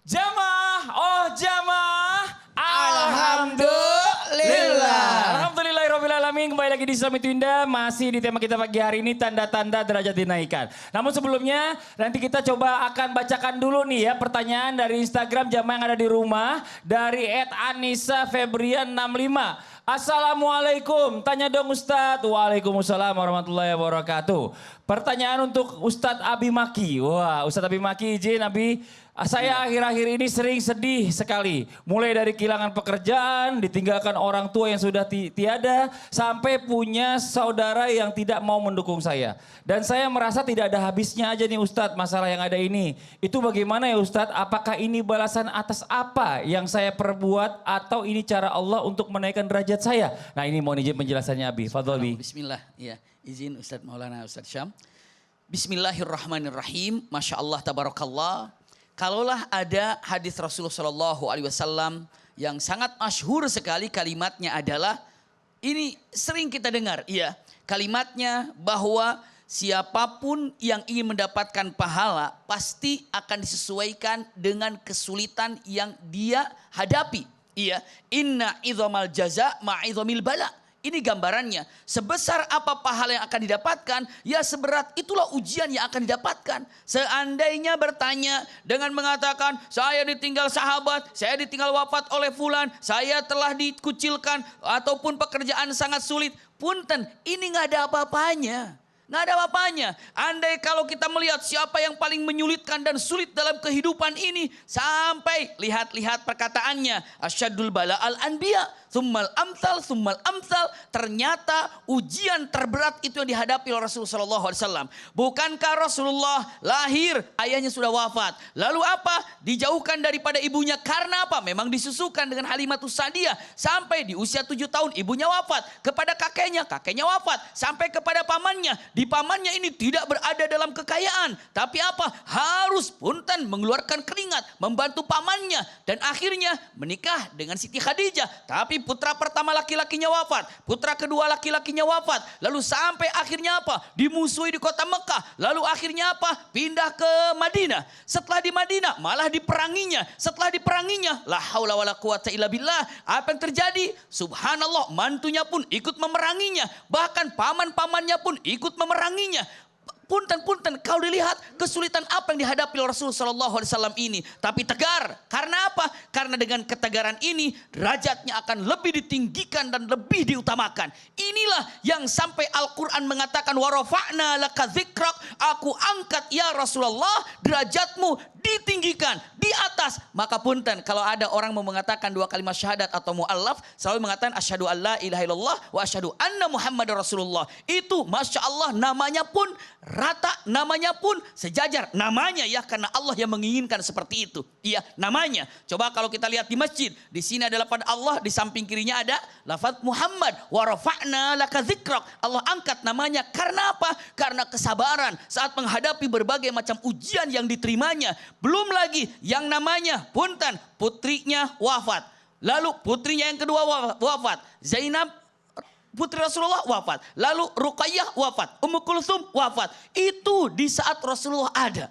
Jamaah, jamaah. Alhamdulillah. Alhamdulillahirrahmanirrahim. Kembali lagi di Summit Winda. Masih di tema kita pagi hari ini, tanda-tanda derajat dinaikkan. Namun sebelumnya, nanti kita coba akan bacakan dulu nih ya pertanyaan dari Instagram jamaah yang ada di rumah. Dari @AnisaFebrian65. Assalamualaikum, tanya dong Ustadz. Waalaikumsalam warahmatullahi wabarakatuh. Pertanyaan untuk Ustadz Abi Maki. Wah, Ustadz Abi Maki izin Abi. Saya akhir-akhir ini sering sedih sekali. Mulai dari kehilangan pekerjaan, ditinggalkan orang tua yang sudah tiada, sampai punya saudara yang tidak mau mendukung saya. Dan saya merasa tidak ada habisnya aja nih Ustadz masalah yang ada ini. Itu bagaimana ya Ustadz? Apakah ini balasan atas apa yang saya perbuat atau ini cara Allah untuk menaikkan derajat saya? Nah ini mohon izin penjelasannya Abi. Fadhol Abi. Bismillah. Ya, izin Ustadz Maulana Ustadz Syam. Bismillahirrahmanirrahim. Masya Allah tabarakallah. Kalaulah ada hadis Rasulullah SAW yang sangat masyhur sekali kalimatnya adalah, ini sering kita dengar, ya, kalimatnya bahwa siapapun yang ingin mendapatkan pahala pasti akan disesuaikan dengan kesulitan yang dia hadapi. Iya, inna idhamal jaza ma'idhamil bala. Ini gambarannya, sebesar apa pahala yang akan didapatkan, ya seberat itulah ujian yang akan didapatkan. Seandainya bertanya dengan mengatakan, saya ditinggal sahabat, saya ditinggal wafat oleh fulan, saya telah dikucilkan, ataupun pekerjaan sangat sulit. Punten, ini nggak ada apa-apanya. Nggak ada apa-apanya. Andai kalau kita melihat siapa yang paling menyulitkan dan sulit dalam kehidupan ini, sampai lihat-lihat perkataannya, asyadul bala al-anbiya, summal amsal, summal amsal. Ternyata ujian terberat itu yang dihadapi oleh Rasulullah SAW. Bukankah Rasulullah lahir, ayahnya sudah wafat. Lalu apa? Dijauhkan daripada ibunya karena apa? Memang disusukan dengan Halimatus Sa'diyah. Sampai di usia 7 tahun ibunya wafat. Kepada kakeknya wafat. Sampai kepada pamannya. Di pamannya ini tidak berada dalam kekayaan. Tapi apa? Harus punten mengeluarkan keringat. Membantu pamannya. Dan akhirnya menikah dengan Siti Khadijah. Tapi putra pertama laki-lakinya wafat. Putra kedua laki-lakinya wafat. Lalu sampai akhirnya apa? Dimusuhi di kota Mekah. Lalu akhirnya apa? Pindah ke Madinah. Setelah di Madinah malah diperanginya. Setelah diperanginya, la haula wala quwata illa billah. Apa yang terjadi? Subhanallah, mantunya pun ikut memeranginya. Bahkan paman-pamannya pun ikut memeranginya. Punten, kau dilihat kesulitan apa yang dihadapi oleh Rasulullah SAW ini. Tapi tegar, karena apa? Karena dengan ketegaran ini, derajatnya akan lebih ditinggikan dan lebih diutamakan. Inilah yang sampai Al-Quran mengatakan, warafa'na laka dzikrak, aku angkat ya Rasulullah, derajatmu ditinggikan, di atas. Maka punten, kalau ada orang mau mengatakan 2 kalimat syahadat atau mu'allaf, selalu mengatakan asyhadu an la ilaha illallah wa asyhadu anna Muhammadar Rasulullah. Itu Masya Allah namanya pun rata, namanya pun sejajar. Namanya ya, karena Allah yang menginginkan seperti itu. Iya, namanya. Coba kalau kita lihat di masjid, di sini ada lafaz Allah, di samping kirinya ada lafaz Muhammad. Wa rafa'na laka dzikrak. Allah angkat namanya karena apa? Karena kesabaran saat menghadapi berbagai macam ujian yang diterimanya. Belum lagi yang namanya punten, putrinya wafat. Lalu putrinya yang kedua wafat. Zainab putri Rasulullah wafat. Lalu Ruqayyah wafat. Ummu Kulsum wafat. Itu di saat Rasulullah ada.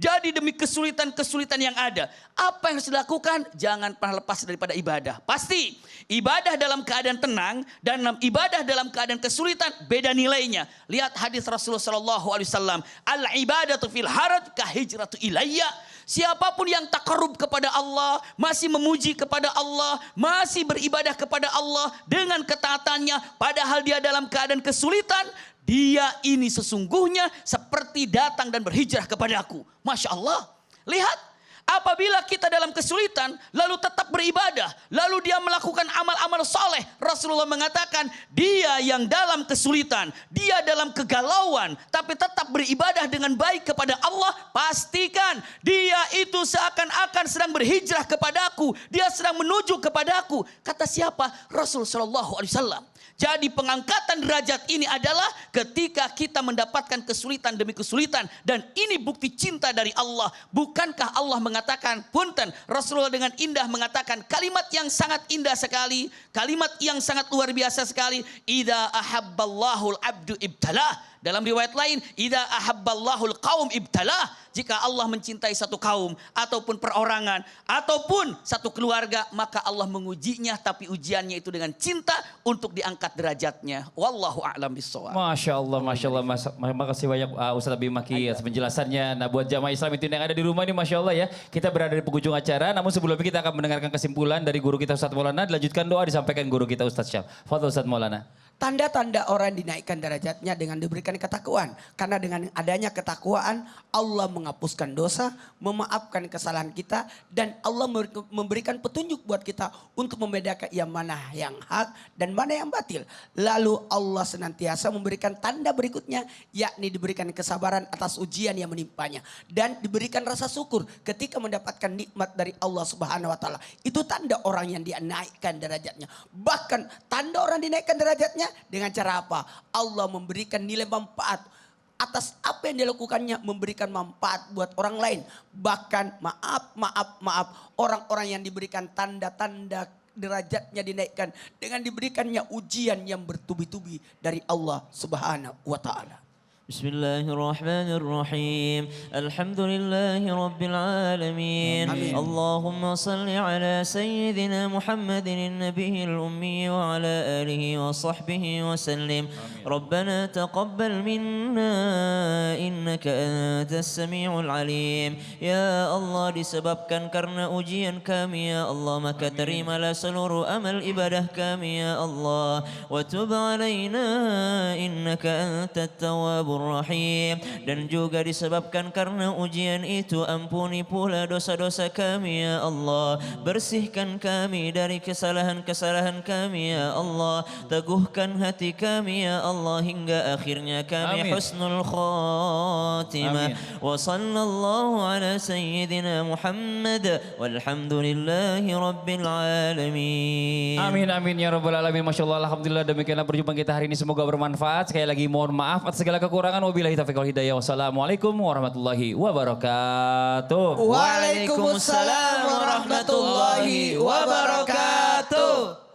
Jadi demi kesulitan-kesulitan yang ada, apa yang harus dilakukan? Jangan pernah lepas daripada ibadah. Pasti ibadah dalam keadaan tenang dan ibadah dalam keadaan kesulitan beda nilainya. Lihat hadis Rasulullah SAW. Al-ibadatu fil haraj kahijratu ilayya. Siapapun yang takarrub kepada Allah, masih memuji kepada Allah, masih beribadah kepada Allah dengan ketaatannya, padahal dia dalam keadaan kesulitan, dia ini sesungguhnya seperti datang dan berhijrah kepadaku. Masya Allah. Lihat, apabila kita dalam kesulitan, lalu tetap beribadah, lalu dia melakukan amal-amal soleh. Rasulullah mengatakan, dia yang dalam kesulitan, dia dalam kegalauan, tapi tetap beribadah dengan baik kepada Allah, pastikan dia itu seakan-akan sedang berhijrah kepadaku. Dia sedang menuju kepadaku. Kata siapa? Rasul Shallallahu Alaihi Wasallam. Jadi pengangkatan derajat ini adalah ketika kita mendapatkan kesulitan demi kesulitan. Dan ini bukti cinta dari Allah. Bukankah Allah mengatakan, punten, Rasulullah dengan indah mengatakan kalimat yang sangat indah sekali. Kalimat yang sangat luar biasa sekali. Idza ahabballahul abdu ibtalah. Dalam riwayat lain, idza ahabballahul qaum ibtalah. Jika Allah mencintai satu kaum ataupun perorangan ataupun satu keluarga, maka Allah mengujinya, tapi ujiannya itu dengan cinta untuk diangkat derajatnya. Wallahu a'lam bishawab. Masya Allah, Masya Allah. Makasih banyak Ustadz Abi Maki atas penjelasannya. Nah buat jamaah Islam itu yang ada di rumah ini Masya Allah ya. Kita berada di penghujung acara, namun sebelumnya kita akan mendengarkan kesimpulan dari guru kita Ustadz Maulana. Dilanjutkan doa disampaikan guru kita Ustadz Syam. Fadhil Ustadz Maulana. Tanda-tanda orang dinaikkan derajatnya dengan diberikan ketakwaan. Karena dengan adanya ketakwaan, Allah menghapuskan dosa, memaafkan kesalahan kita, dan Allah memberikan petunjuk buat kita untuk membedakan yang mana yang hak dan mana yang batil. Lalu Allah senantiasa memberikan tanda berikutnya, yakni diberikan kesabaran atas ujian yang menimpanya. Dan diberikan rasa syukur ketika mendapatkan nikmat dari Allah Subhanahu wa Ta'ala. Itu tanda orang yang dinaikkan derajatnya. Bahkan tanda orang dinaikkan derajatnya dengan cara apa? Allah memberikan nilai manfaat atas apa yang dilakukannya, memberikan manfaat buat orang lain. Bahkan maaf, orang-orang yang diberikan tanda-tanda derajatnya dinaikkan dengan diberikannya ujian yang bertubi-tubi dari Allah Subhanahu wa Ta'ala. بسم الله الرحمن الرحيم الحمد لله رب العالمين آمين. اللهم صل على سيدنا محمد النبي الأمي وعلى آله وصحبه وسلم ربنا تقبل منا إنك أنت السميع العليم يا الله disebabkan karena ujian kami ya Allah maka terimalah seluruh amal ibadah kami ya Allah wa tub alaina innaka antat tawwabur rahim dan juga disebabkan karena ujian itu ampuni pula dosa-dosa kami ya Allah bersihkan kami dari kesalahan-kesalahan kami ya Allah teguhkan hati kami ya Allah hingga akhirnya kami Amin. husnul khatimah wa sallallahu ala sayyidina Muhammad walhamdulillahi rabbil alamin. Amin amin ya rabbal alamin. Masya Allah, alhamdulillah, demikianlah perjumpaan kita hari ini, semoga bermanfaat. Sekali lagi mohon maaf atas segala kekurangan. Wabillahi taufiq wal hidayah. Wassalamualaikum warahmatullahi wabarakatuh. Waalaikumsalam warahmatullahi wabarakatuh.